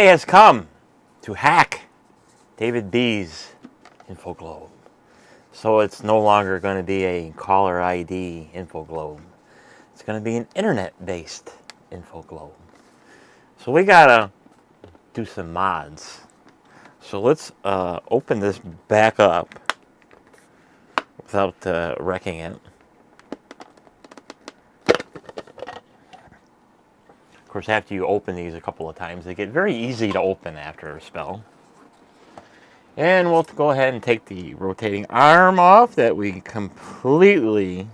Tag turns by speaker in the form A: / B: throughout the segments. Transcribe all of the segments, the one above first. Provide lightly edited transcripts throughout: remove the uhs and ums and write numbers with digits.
A: day has come to hack David B's InfoGlobe. So it's no longer going to be a caller ID InfoGlobe. It's going to be an internet-based InfoGlobe. So we got to do some mods. So let's open this back up without wrecking it. Of course, after you open these a couple of times, they get very easy to open after a spell. And we'll go ahead and take the rotating arm off that we completely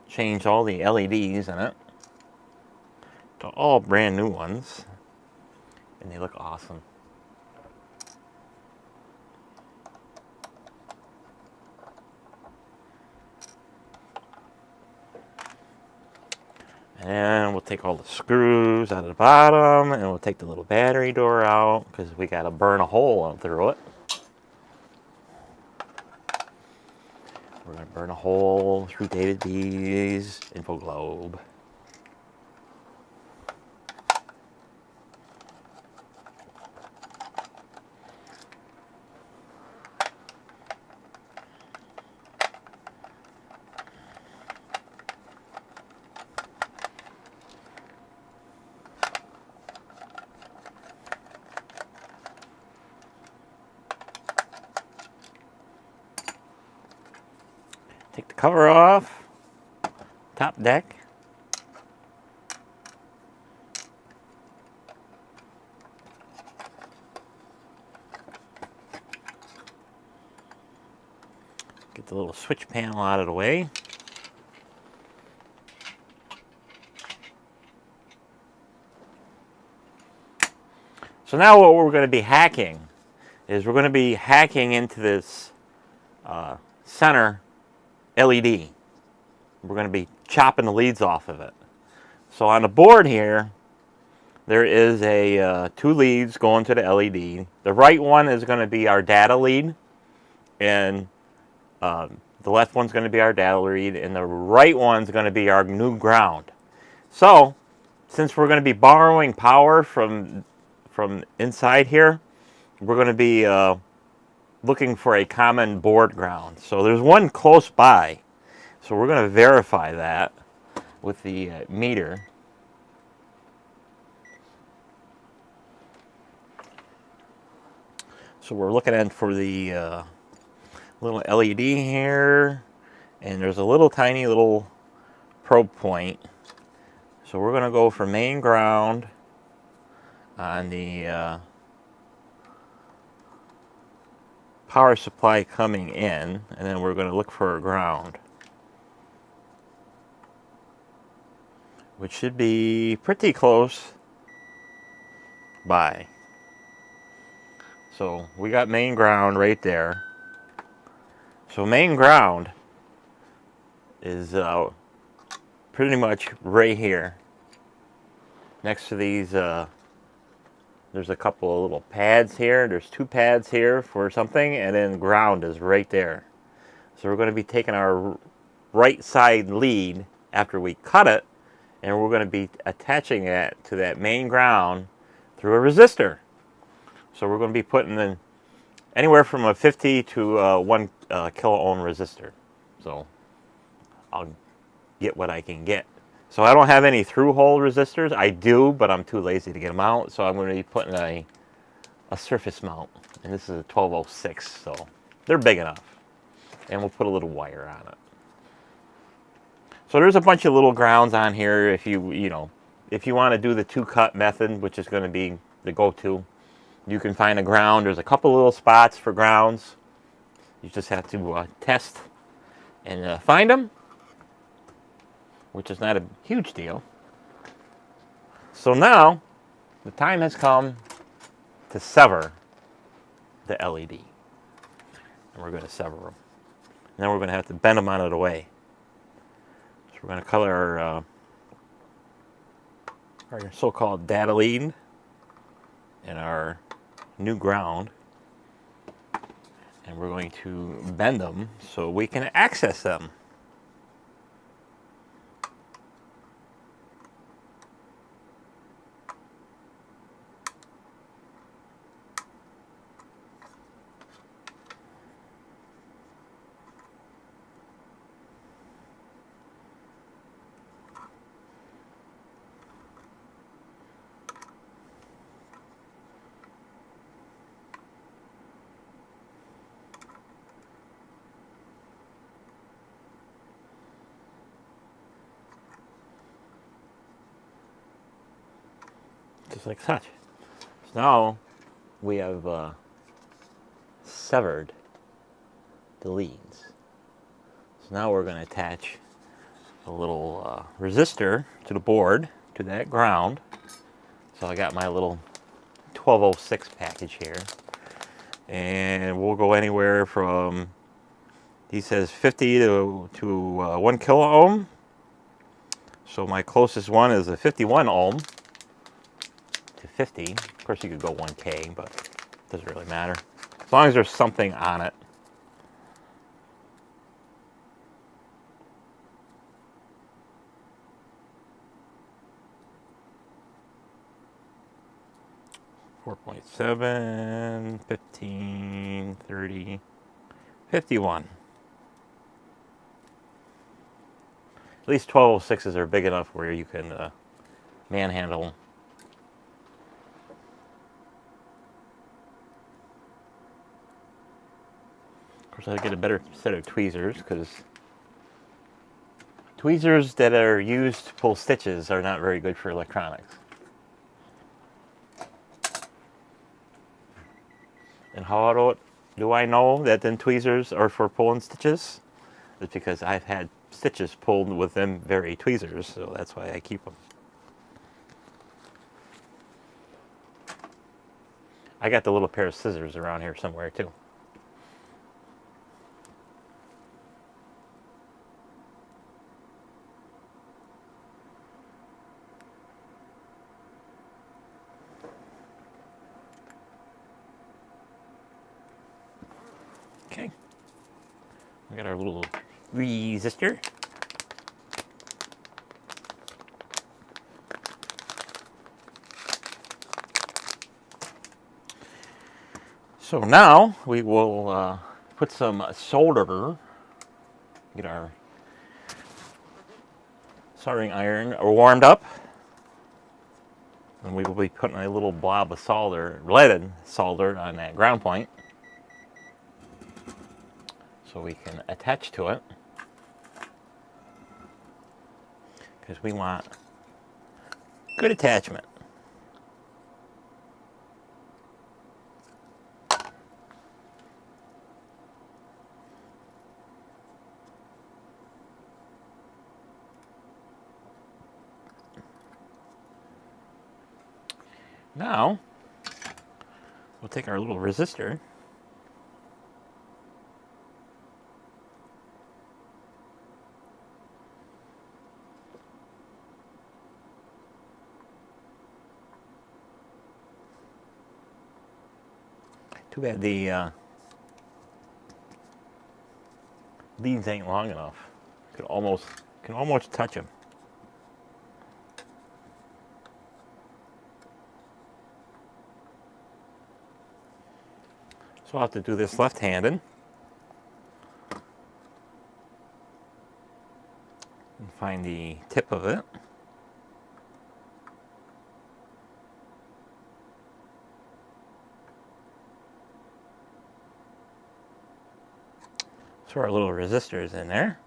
A: changed all the LEDs in it to all brand new ones. And they look awesome. And we'll take all the screws out of the bottom, and we'll take the little battery door out because we got to burn a hole through it. We're going to burn a hole through David B's InfoGlobe. Take the cover off, top deck. Get the little switch panel out of the way. So now what we're going to be hacking is we're going to be hacking into this center LED. We're going to be chopping the leads off of it. So on the board here, there is a 2 leads going to the LED. The right one is going to be our data lead, and the left one's going to be our data lead, and the right one's going to be our new ground. So since we're going to be borrowing power from inside here, we're going to be looking for a common board ground. So there's one close by. So we're going to verify that with the meter. So we're looking at for the little LED here, and there's a little tiny little probe point. So we're going to go for main ground on the power supply coming in, and then we're going to look for a ground, which should be pretty close by. So we got main ground right there. So main ground is pretty much right here next to these. There's a couple of little pads here. There's 2 pads here for something, and then ground is right there. So we're going to be taking our right side lead after we cut it, and we're going to be attaching it to that main ground through a resistor. So we're going to be putting in anywhere from a 50 to 1 kilo ohm resistor. So I'll get what I can get. So I don't have any through-hole resistors. I do, but I'm too lazy to get them out. So I'm going to be putting a surface mount. And this is a 1206, so they're big enough. And we'll put a little wire on it. So there's a bunch of little grounds on here if you want to do the 2-cut method, which is going to be the go-to. You can find a ground. There's a couple little spots for grounds. You just have to test and find them, which is not a huge deal. So now, the time has come to sever the LED. And we're going to sever them. And then we're going to have to bend them out of the way. So we're going to color our so-called data lead and our new ground. And we're going to bend them so we can access them. just like such. So now we have severed the leads. So now we're going to attach a little resistor to the board, to that ground. So I got my little 1206 package here. And we'll go anywhere from, he says 50 to 1 kilo ohm. So my closest one is a 51 ohm to 50. Of course you could go 1K, but it doesn't really matter. As long as there's something on it. Four 4.7, 15, 30, 51. At least 1206s are big enough where you can manhandle. Of course, I get a better set of tweezers because tweezers that are used to pull stitches are not very good for electronics. And how do I know that them tweezers are for pulling stitches? It's because I've had stitches pulled with them very tweezers, so that's why I keep them. I got the little pair of scissors around here somewhere too. Okay. We got our little resistor. So now we will put some solder, get our soldering iron warmed up, and we will be putting a little blob of solder, leaded solder, on that ground point so we can attach to it, because we want good attachment. Now we'll take our little resistor Too bad the leads ain't long enough. Can almost touch them. So I'll have to do this left-handed and find the tip of it. So our little resistor is in there.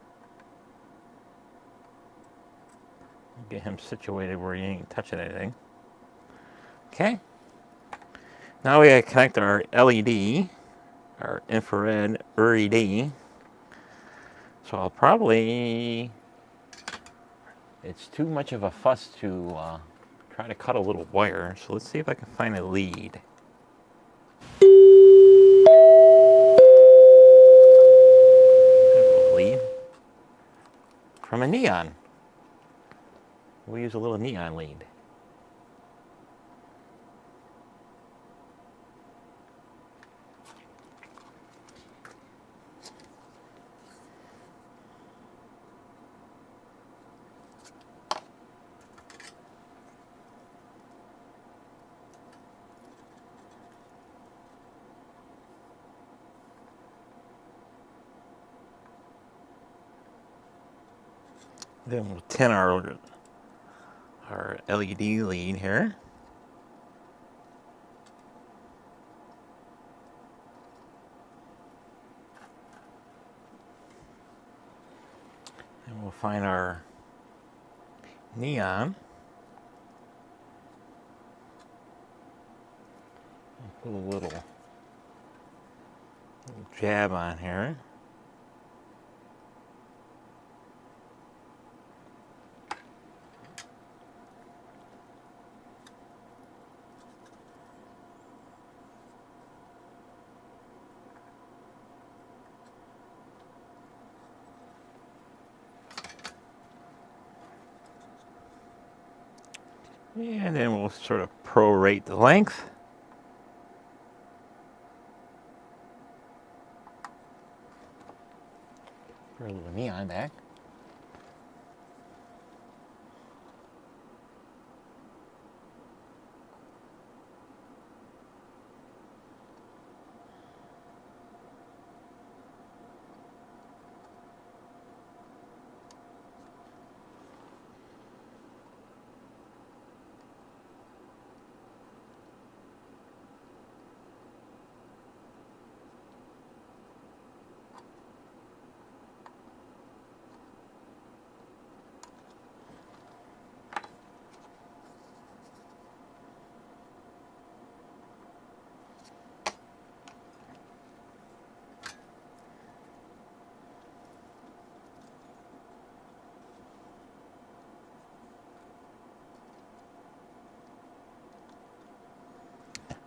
A: Get him situated where he ain't touching anything. Okay. Now we gotta connect our LED, our infrared LED. So I'll probably, it's too much of a fuss to try to cut a little wire. So let's see if I can find a lead. Lead from a neon. We'll use a little neon lead. Then we'll tin our LED lead here. And we'll find our neon. Put a little jab on here. And then we'll sort of prorate the length. Put a little neon back.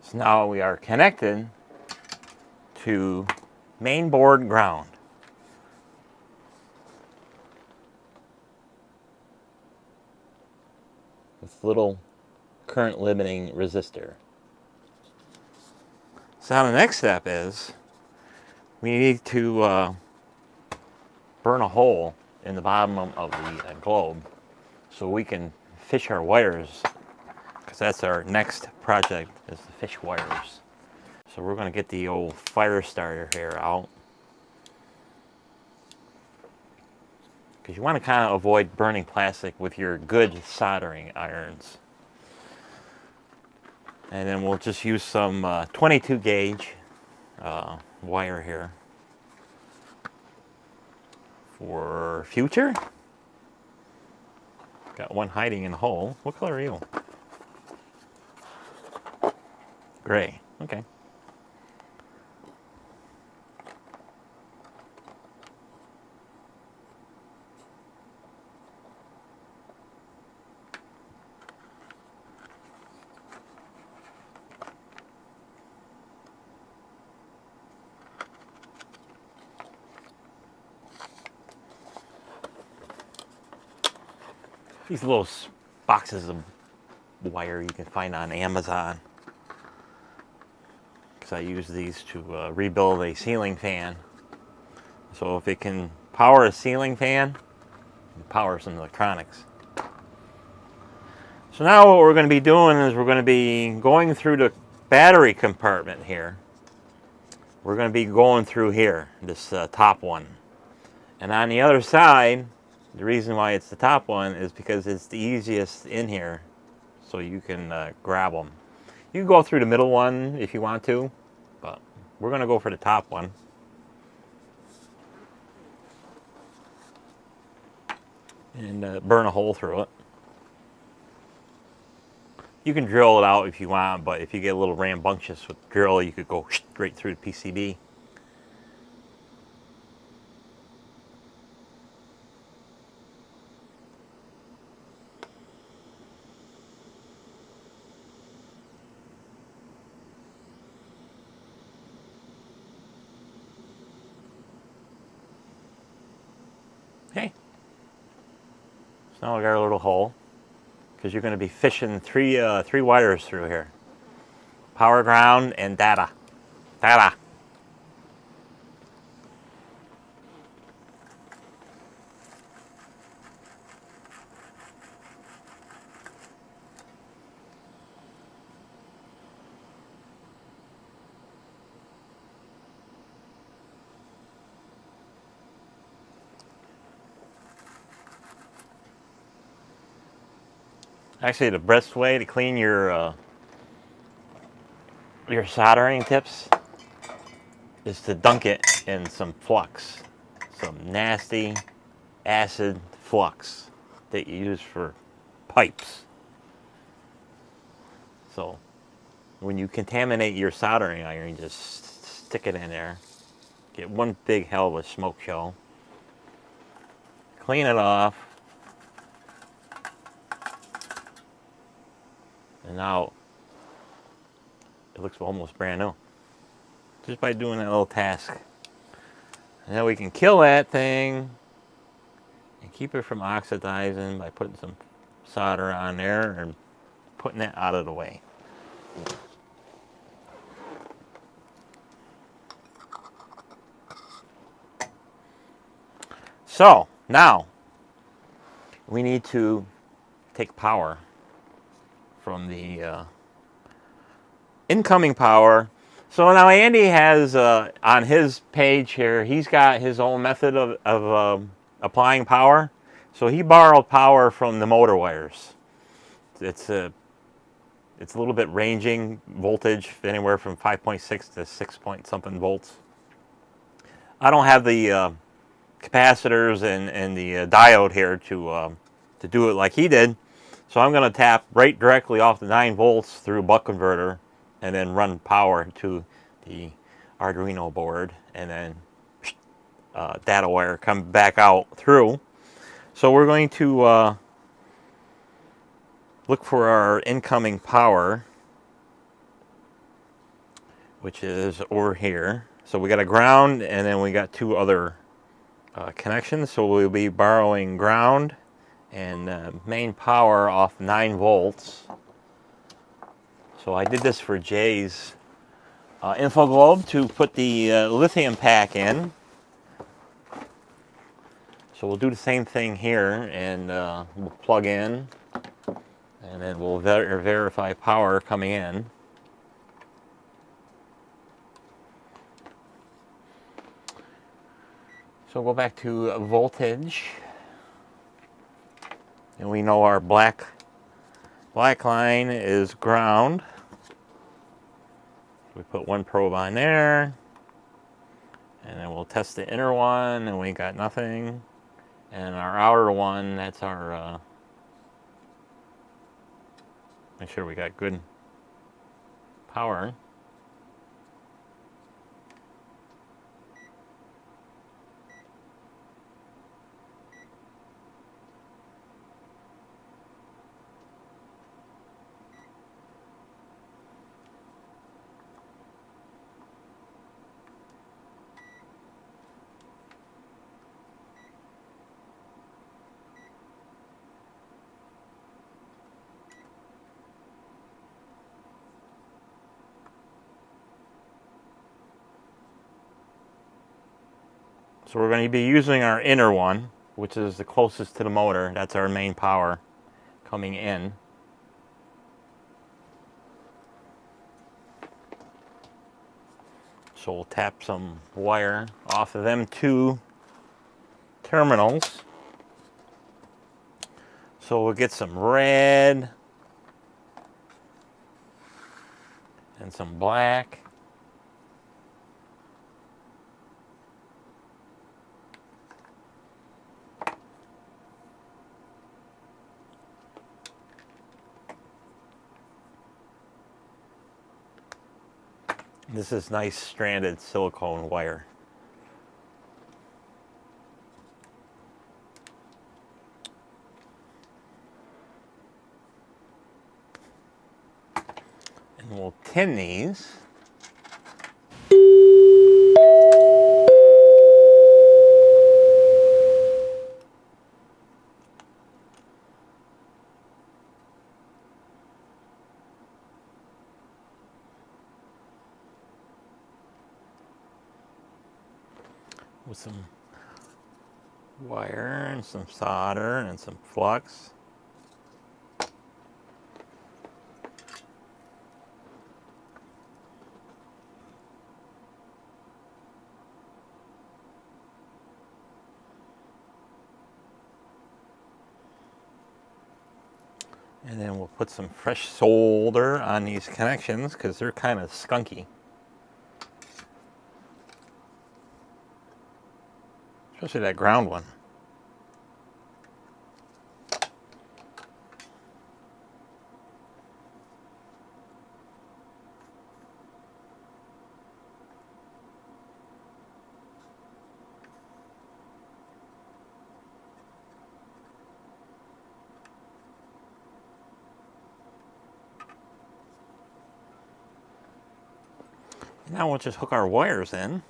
A: So now we are connected to main board ground. This little current limiting resistor. So now the next step is we need to burn a hole in the bottom of the globe so we can fish our wires, because that's our next project, is to fish wires. So we're going to get the old fire starter here out, because you want to kind of avoid burning plastic with your good soldering irons. And then we'll just use some 22 gauge wire here for future. Got one hiding in the hole. What color are you? Gray. Okay. These little boxes of wire you can find on Amazon, because I use these to rebuild a ceiling fan. So if it can power a ceiling fan, it can power some electronics. So now what we're going to be doing is we're going to be going through the battery compartment here. We're going to be going through here, this top one. And on the other side, the reason why it's the top one is because it's the easiest in here, so you can grab them. You can go through the middle one if you want to, but we're going to go for the top one. And burn a hole through it. You can drill it out if you want, but if you get a little rambunctious with the drill, you could go straight through the PCB. Okay. So now we got our little hole, because you're going to be fishing three wires through here. Power, ground, and data. Data. Actually, the best way to clean your soldering tips is to dunk it in some flux, some nasty acid flux that you use for pipes. So when you contaminate your soldering iron, you just stick it in there. Get one big hell of a smoke show. Clean it off. And now it looks almost brand new. Just by doing that little task. And then we can kill that thing and keep it from oxidizing by putting some solder on there and putting it out of the way. So now we need to take power from the incoming power. So now Andy has on his page here, he's got his own method of applying power. So he borrowed power from the motor wires. It's a little bit ranging voltage, anywhere from 5.6 to 6 point something volts. I don't have the capacitors and the diode here to do it like he did. So I'm going to tap right directly off the 9 volts through a buck converter and then run power to the Arduino board, and then data wire come back out through. So we're going to look for our incoming power, which is over here. So we got a ground, and then we got 2 other connections. So we'll be borrowing ground and main power off 9 volts. So I did this for Jay's InfoGlobe to put the lithium pack in. So we'll do the same thing here, and we'll plug in, and then we'll verify power coming in. So go back to voltage, and we know our black line is ground. We put 1 probe on there, and then we'll test the inner one, and we got nothing. And our outer one, that's our, make sure we got good power. So we're going to be using our inner one, which is the closest to the motor. That's our main power coming in. So we'll tap some wire off of them 2 terminals. So we'll get some red and some black. This is nice stranded silicone wire. And we'll tin these. With some wire and some solder and some flux. And then we'll put some fresh solder on these connections because they're kind of skunky. Especially that ground one. Now we'll just hook our wires in.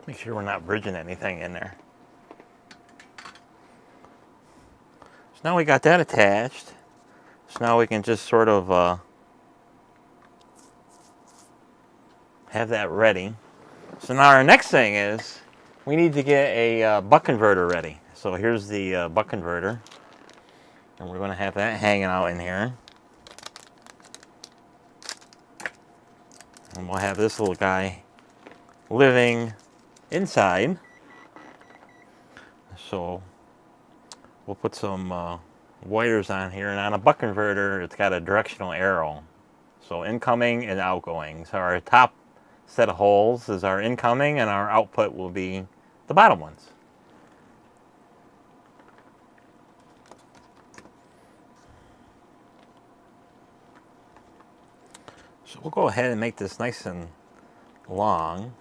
A: Make sure we're not bridging anything in there. So now we got that attached. So now we can just sort of have that ready. So now our next thing is we need to get a buck converter ready. So here's the buck converter. And we're going to have that hanging out in here. And we'll have this little guy living inside. So we'll put some wires on here, and on a buck converter it's got a directional arrow, so incoming and outgoing. So our top set of holes is our incoming, and our output will be the bottom ones. So we'll go ahead and make this nice and long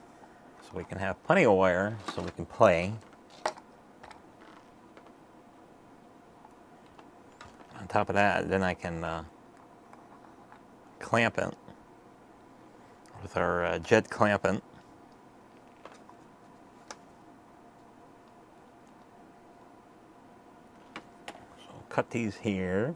A: so we can have plenty of wire so we can play. On top of that, then I can clamp it with our jet clamping. So cut these here.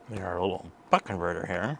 A: There's our little buck converter here.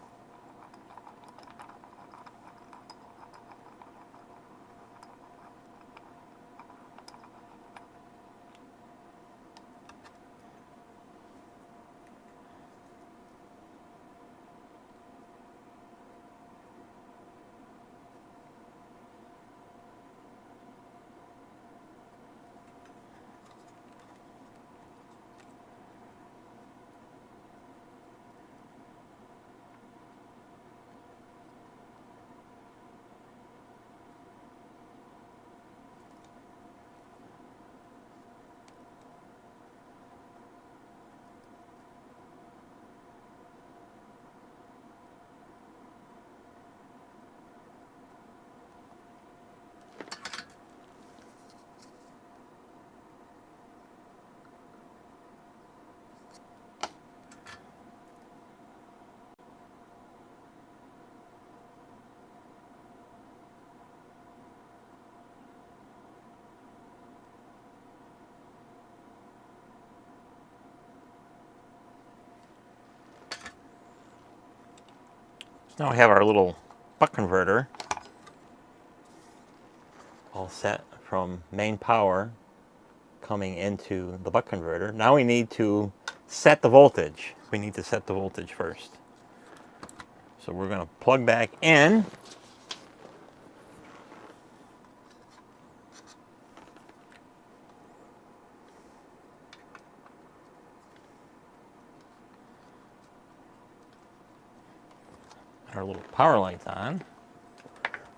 A: So now we have our little buck converter all set from main power coming into the buck converter. Now we need to set the voltage. We need to set the voltage first. So we're going to plug back in. our little power lights on.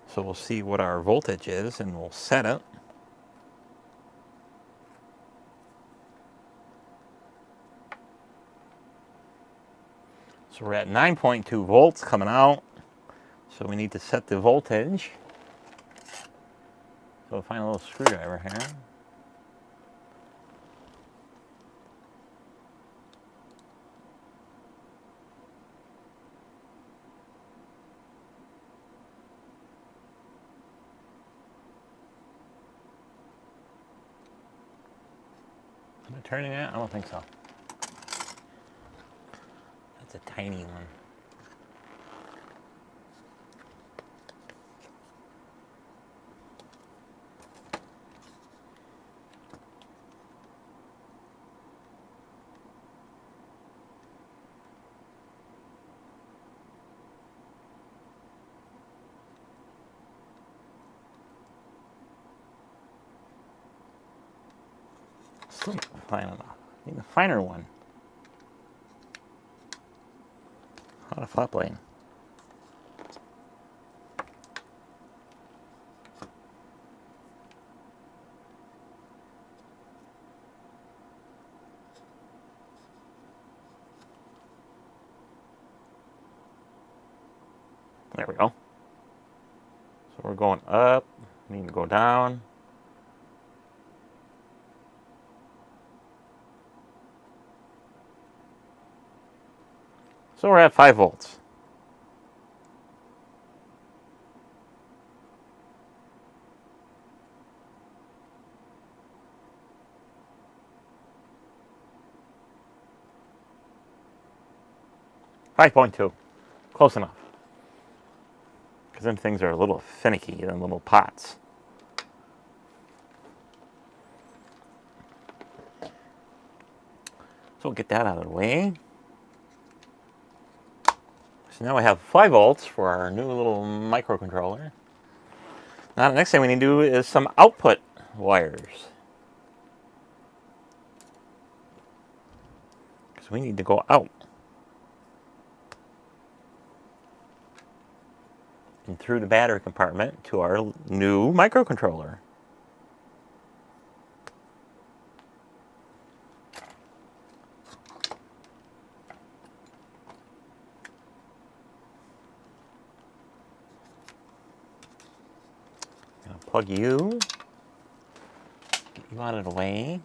A: So we'll see what our voltage is and we'll set it. So we're at 9.2 volts coming out. So we need to set the voltage. So we'll find a little screwdriver here. Am I turning it? I don't think so. That's a tiny one. Still not fine enough. I need a finer one. How to flat plane. There we go. So we're going up. We need to go down. So we're at 5 volts. .2. Close enough. Because them things are a little finicky, them little pots. So we'll get that out of the way. So now we have 5 volts for our new little microcontroller. Now the next thing we need to do is some output wires. Because we need to go out. And through the battery compartment to our new microcontroller. I'm going to plug you. Get you out of the way.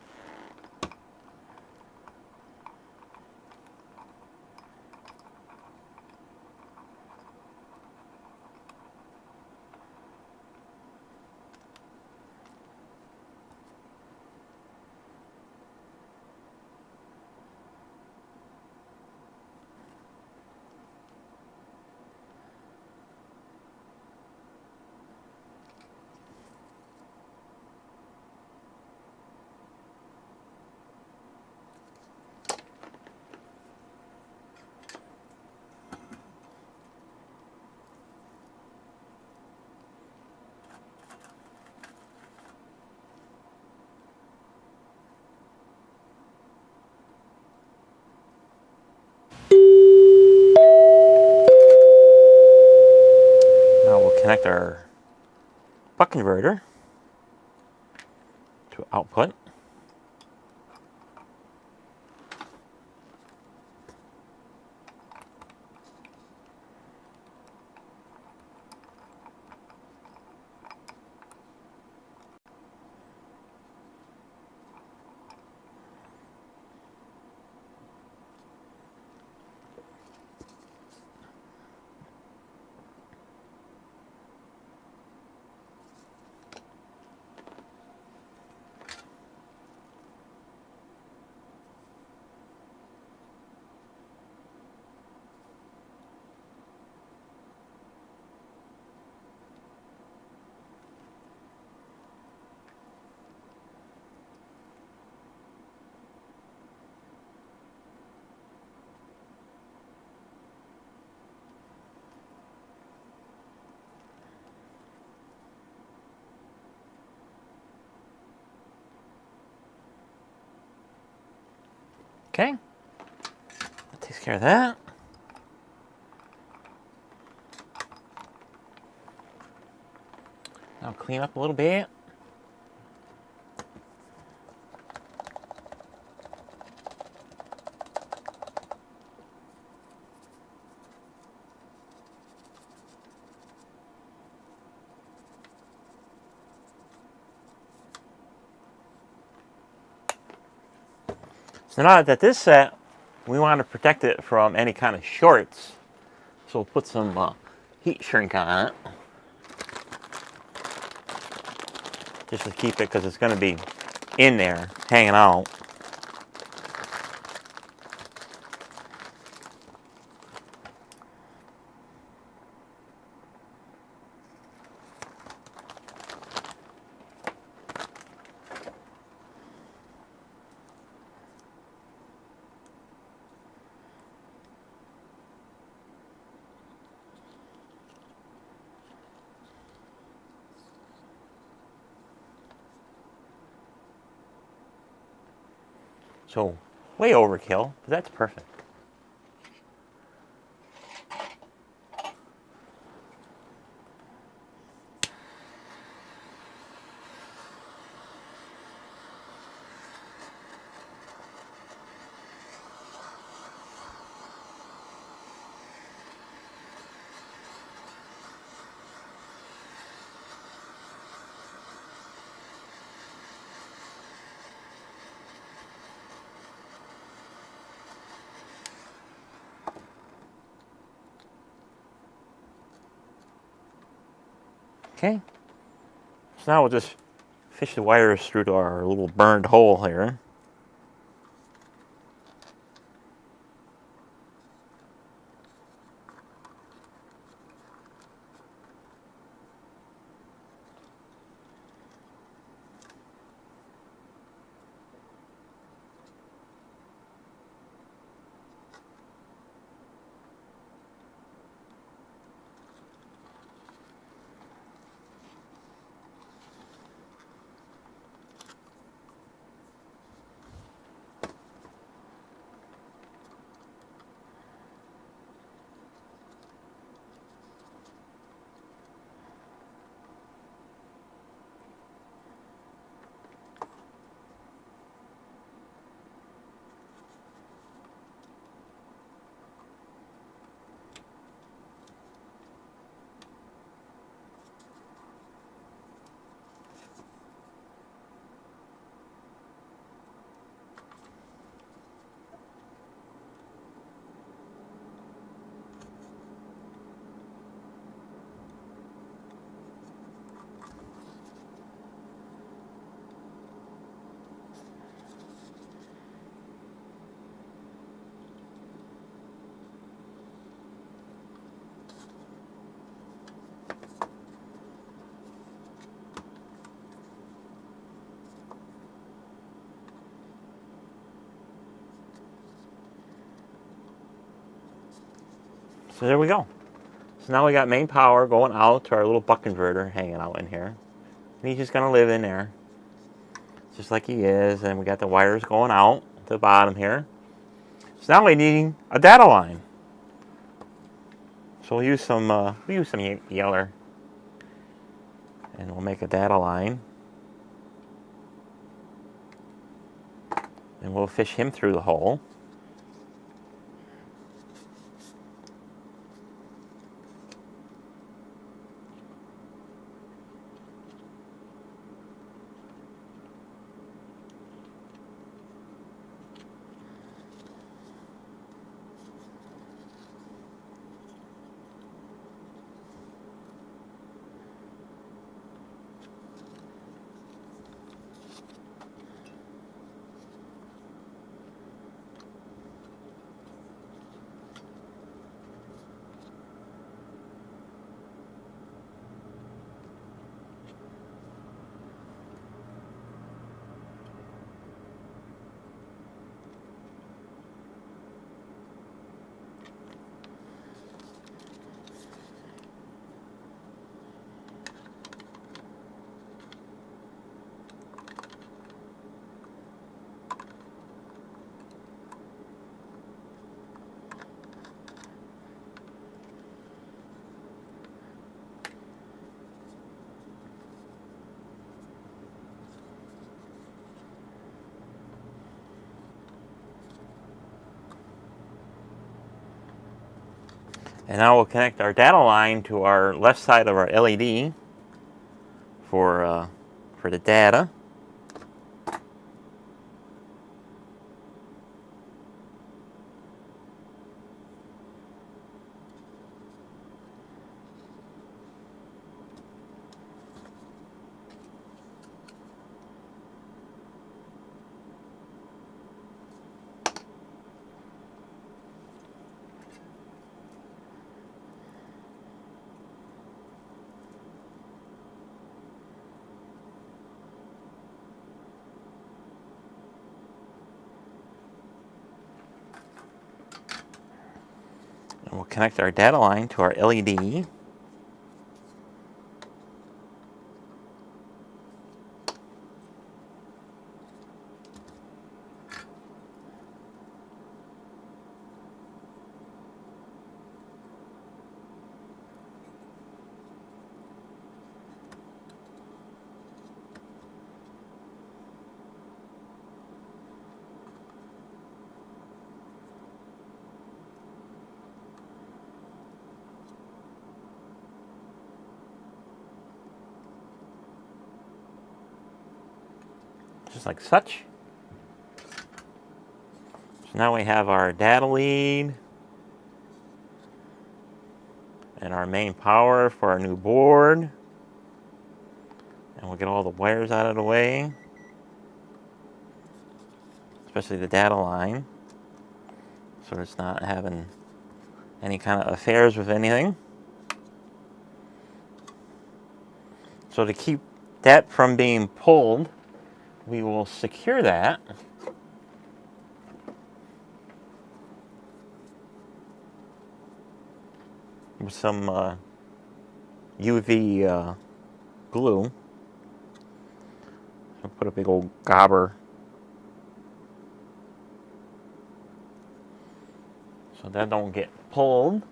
A: Now we'll connect our buck converter to output. Okay, that takes care of that. Now clean up a little bit. So now that this set, we want to protect it from any kind of shorts. So we'll put some heat shrink on it. Just to keep it, because it's going to be in there, hanging out. So, way overkill, but that's perfect. Okay. So now we'll just fish the wires through to our little burned hole here. So there we go. So now we got main power going out to our little buck converter hanging out in here. And he's just going to live in there, just like he is. And we got the wires going out to the bottom here. So now we need a data line. So we'll use some yeller, and we'll make a data line. And we'll fish him through the hole. And now we'll connect our data line to our left side of our LED for the data. And we'll connect our data line to our LED. Just like such. So now we have our data lead and our main power for our new board. And we'll get all the wires out of the way, especially the data line, so it's not having any kind of affairs with anything. So to keep that from being pulled, we will secure that with some UV glue. I'll put a big old gobber so that don't get pulled.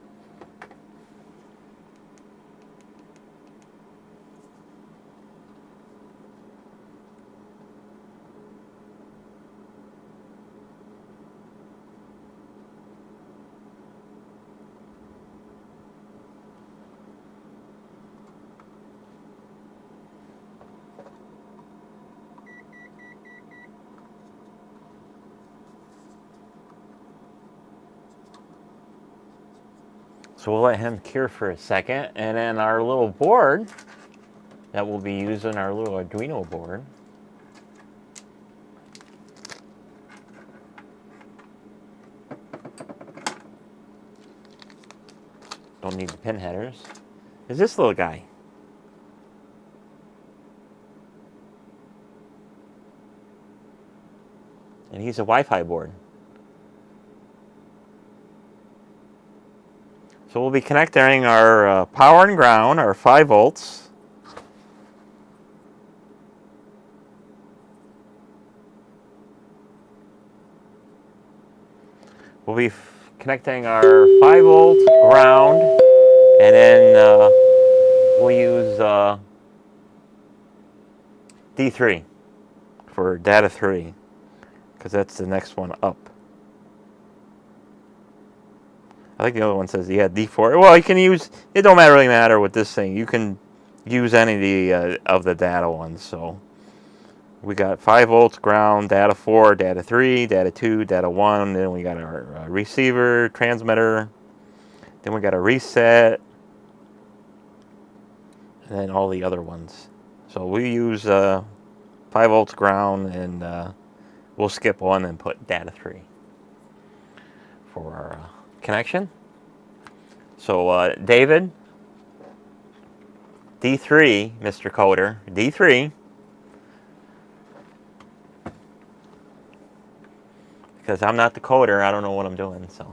A: So we'll let him cure for a second, and then our little board that we'll be using, our little Arduino board, don't need the pin headers, is this little guy. And he's a Wi-Fi board. So we'll be connecting our power and ground, our 5 volts. We'll be connecting our 5 volt ground, and then we'll use D3 for data 3, because that's the next one up. I think the other one says, yeah, D4. Well, you can use, it don't really matter with this thing. You can use any of the data ones. So we got 5 volts ground, data 4, data 3, data 2, data 1. Then we got our receiver, transmitter. Then we got a reset. And then all the other ones. So we use 5 volts ground, and we'll skip 1 and put data 3 for our connection. So David, D3, Mr. Coder, D3. Because I'm not the coder, I don't know what I'm doing. So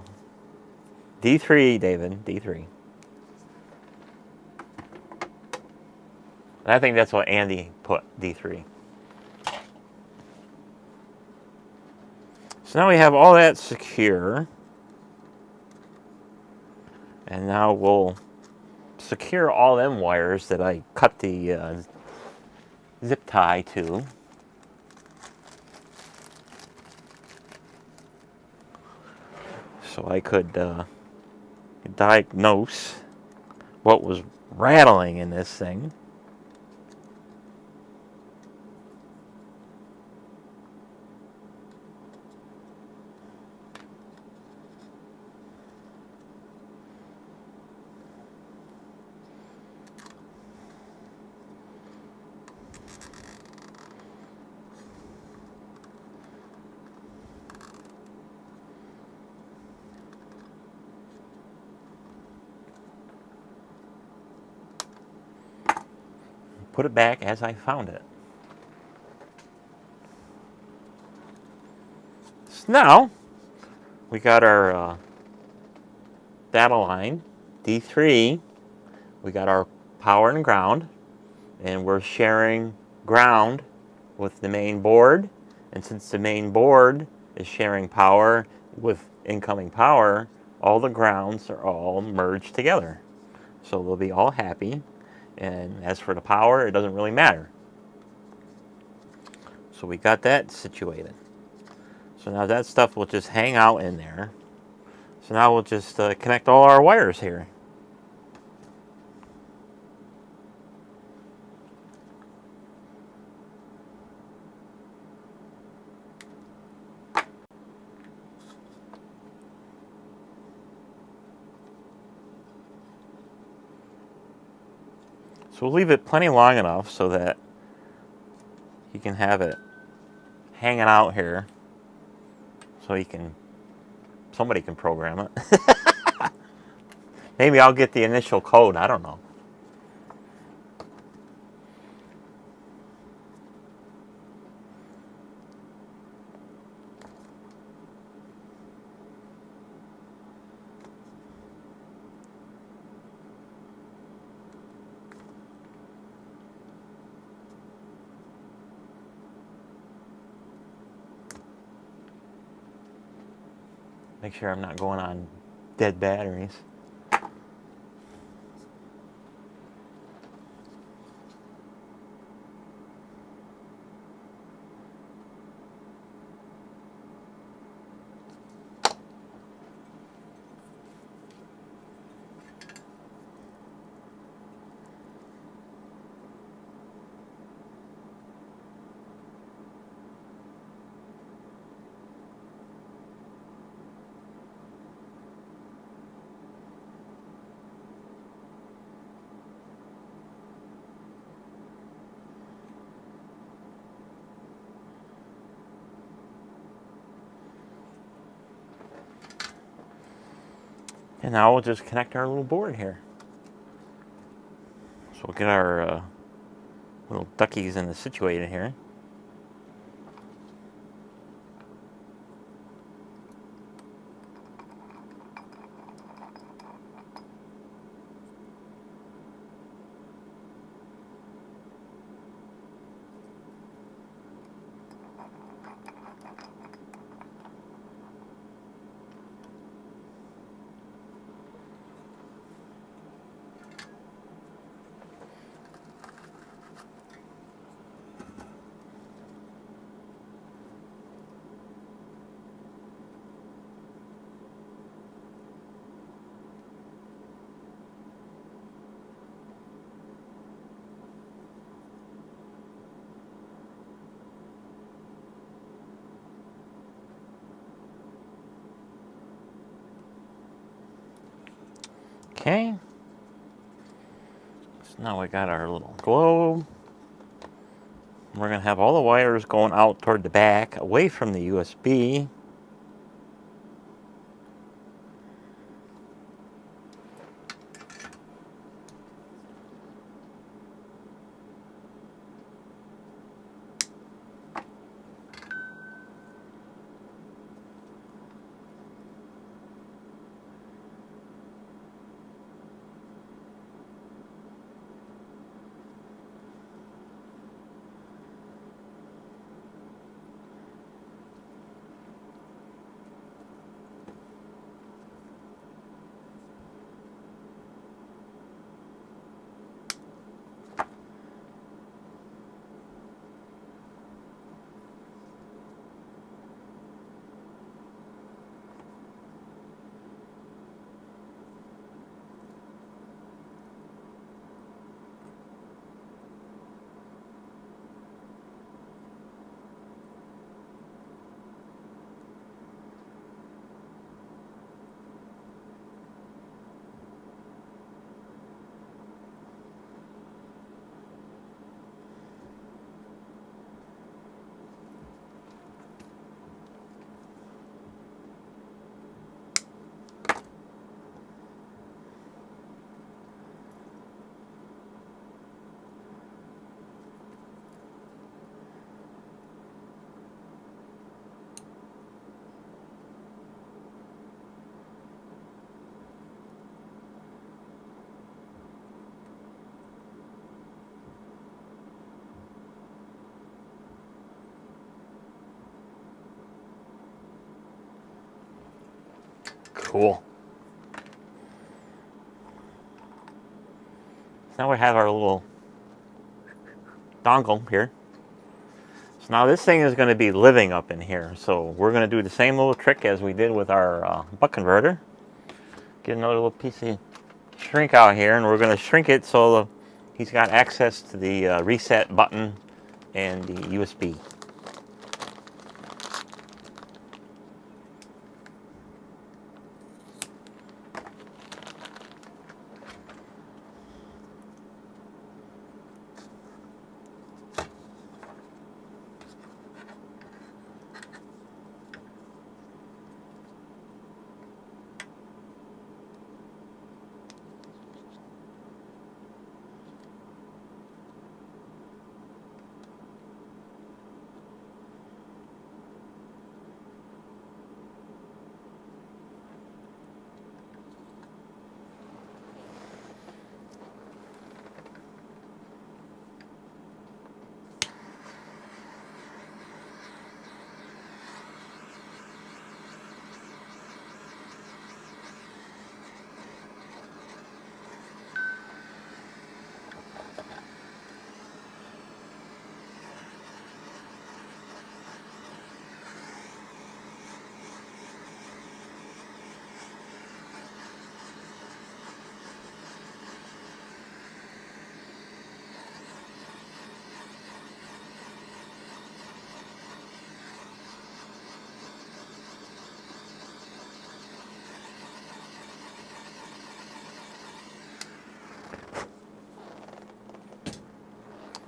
A: D3, David, D3. And I think that's what Andy put, D3. So now we have all that secure. And now we'll secure all them wires that I cut the zip tie to. So I could diagnose what was rattling in this thing. Put it back as I found it. So now we got our data line D3. We got our power and ground, and we're sharing ground with the main board. And since the main board is sharing power with incoming power, all the grounds are all merged together. So they'll be all happy. And as for the power, it doesn't really matter. So we got that situated. So now that stuff will just hang out in there. So now we'll just connect all our wires here. So we'll leave it plenty long enough so that you can have it hanging out here. So somebody can program it. Maybe I'll get the initial code, I don't know. Make sure I'm not going on dead batteries. And now we'll just connect our little board here. So we'll get our little duckies in the situated here. Okay. So now we got our little globe. We're going to have all the wires going out toward the back, away from the USB. cool. So now we have our little dongle here. So now this thing is going to be living up in here. So we're going to do the same little trick as we did with our buck converter. Get another little piece of shrink out here, and we're going to shrink it so he's got access to the reset button and the USB.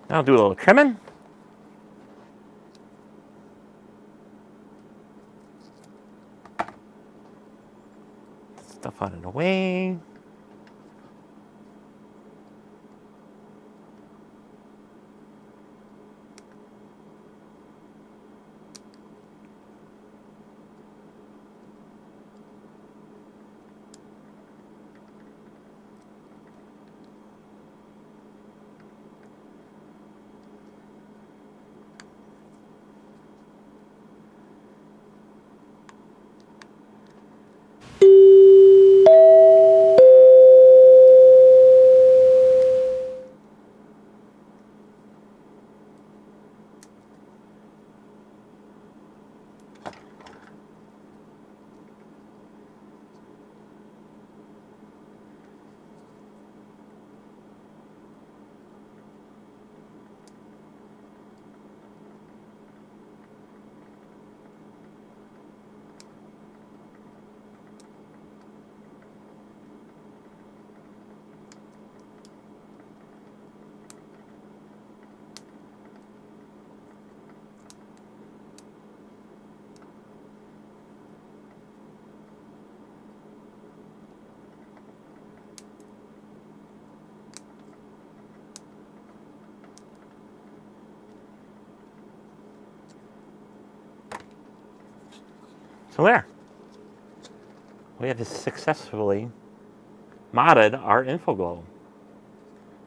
A: Now I'll do a little trimming. Stuff out of the way. So there. We have successfully modded our InfoGlobe.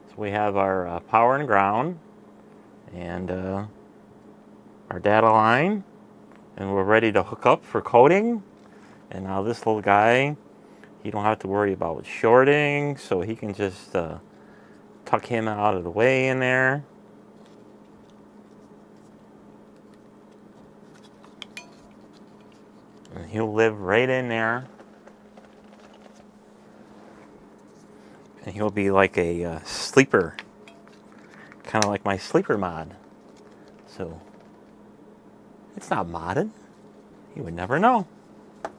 A: So we have our power and ground and our data line, and we're ready to hook up for coding. And now this little guy, you don't have to worry about shorting, so he can just tuck him out of the way in there. And he'll live right in there. And he'll be like a sleeper, kind of like my sleeper mod. So it's not modded. You would never know. So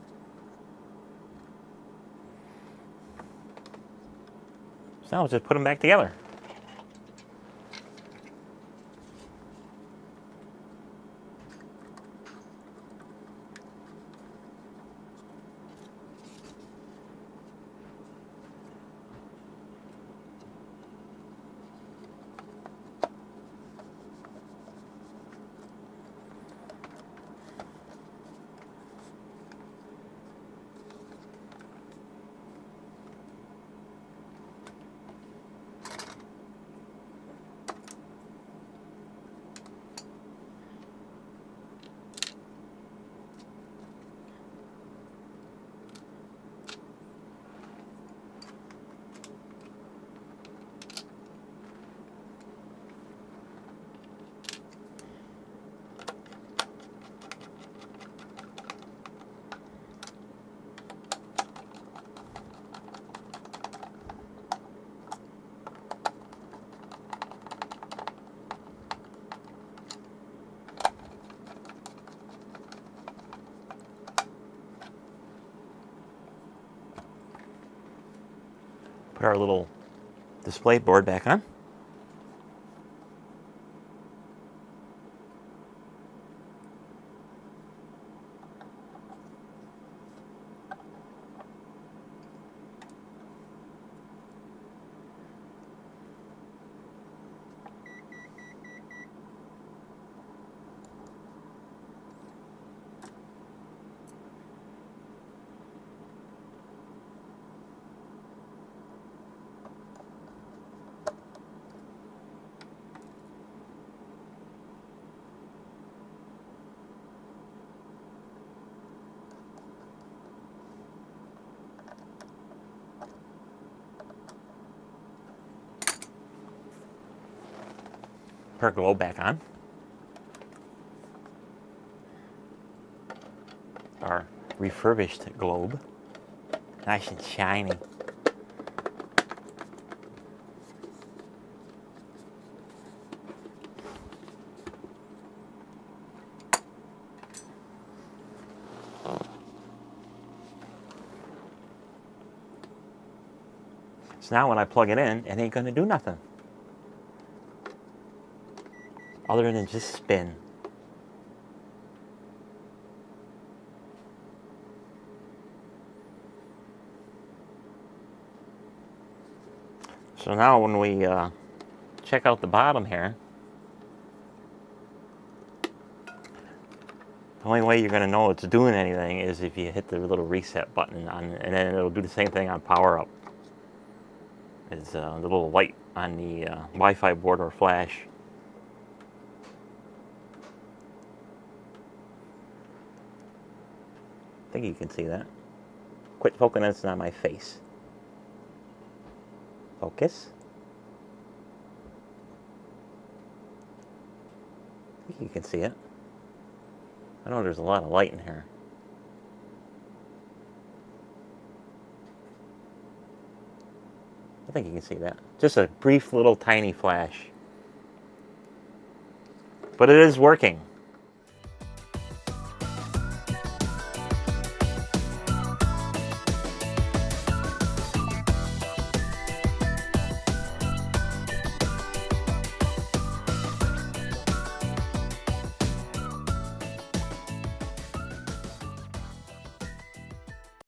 A: now we'll just put them back together. Put our little display board back on. Put our globe back on. Our refurbished globe. Nice and shiny. So now when I plug it in, it ain't gonna do nothing other than just spin. So now when we check out the bottom here, the only way you're going to know it's doing anything is if you hit the little reset button on, and then it'll do the same thing on power up. It's the little light on the Wi-Fi board or flash. I think you can see that. Quit focusing on my face. Focus. I think you can see it. I know there's a lot of light in here. I think you can see that. Just a brief little tiny flash. But it is working.